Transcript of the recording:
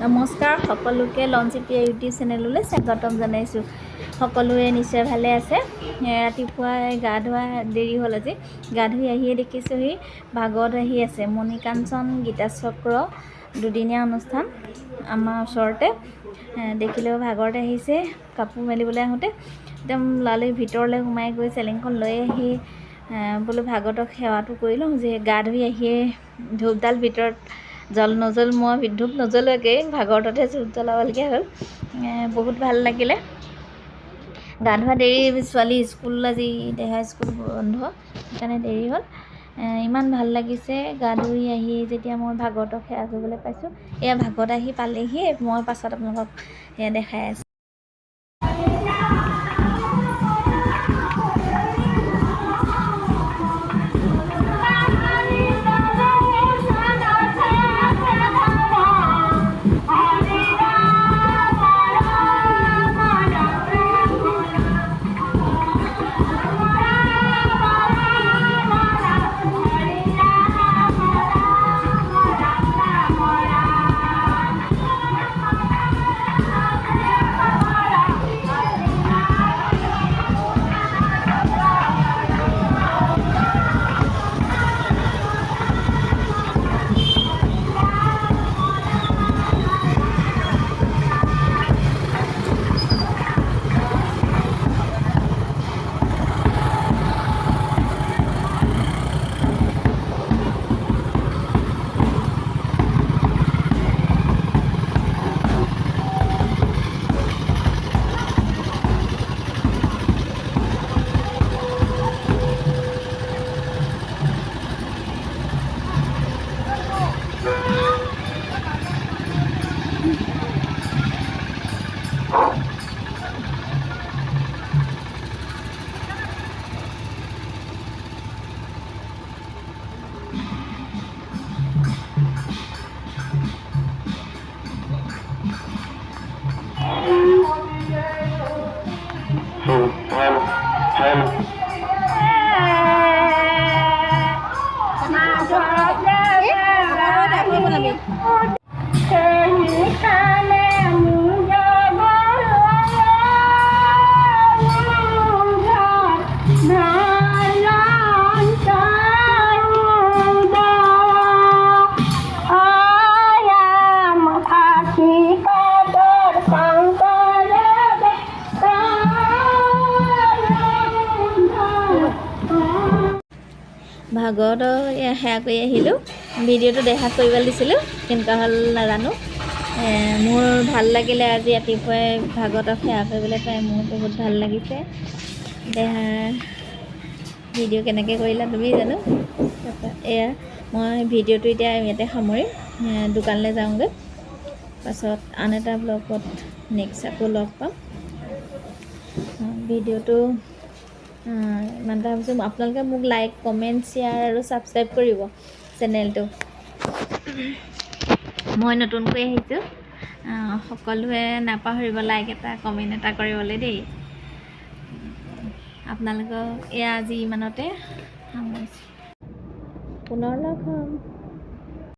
নমস্কাৰ সকলোকে লঞ্চিপিয়া ইউটিউব চেনেললৈ স্বাগতম জনাইছোঁ। সকলোৱে নিশ্চয় ভালে আছে। ৰাতিপুৱাই গা ধোৱা দেৰি হ'ল, আজি গা ধুই আহিয়ে দেখিছোঁহি ভাগৱত আহি আছে। মণিকাঞ্চন গীতা চক্ৰ দুদিনীয়া অনুষ্ঠান আমাৰ ওচৰতে দেখিলেও ভাগৱত আহিছে। কাপোৰ মেলিবলৈ আহোঁতে একদম লালি ভিতৰলৈ সোমাই গৈ চেলেংখন লৈ আহি বোলো ভাগৱতক সেৱাটো কৰি লওঁ। যে গা ধুই আহিয়ে ধূপডাল ভিতৰত মই ধূপ নজ্বলোৱাকৈ ভাগৱততহে ধূপ জ্বলাবলগীয়া হ'ল। বহুত ভাল লাগিলে। গা ধোৱা দেৰি, ছোৱালী স্কুল আজি দেহা স্কুল বন্ধ, সেইকাৰণে দেৰি হ'ল। ইমান ভাল লাগিছে গা ধুই আহি যেতিয়া মই ভাগৱতক সেৱা কৰিবলৈ পাইছোঁ। এয়া ভাগৱত আহি পালেহি, মই পাছত আপোনালোকক এয়া দেখাই আছোঁ। ভাগৱত সেৱা কৰি আহিলোঁ। ভিডিঅ'টো দেখা কৰিবলৈ দিছিলোঁ, কেনেকুৱা হ'ল নাজানো। মোৰ ভাল লাগিলে আজি ৰাতিপুৱাই ভাগৱতক সেৱা কৰিবলৈ পাই, মোৰ বহুত ভাল লাগিছে। দেহা ভিডিঅ' কেনেকৈ কৰিলা তুমি জানো। এয়া মই ভিডিঅ'টো এতিয়া ইয়াতে সামৰিম, দোকানলৈ যাওঁগৈ। পাছত আন এটা ব্লগত নেক্সট আকৌ লগ পাম। ভিডিঅ'টো ইমানটা ভাবিছোঁ। আপোনালোকে মোক লাইক, কমেণ্ট, শ্বেয়াৰ আৰু ছাবস্ক্ৰাইব কৰিব চেনেলটো। মই নতুনকৈ আহিছোঁ, সকলোৱে নাপাহৰিব লাইক এটা, কমেণ্ট এটা কৰিবলৈ দেই। আপোনালোকক এয়া আজি ইমানতে সামৰিছোঁ। পুনৰ লগ হ'ম।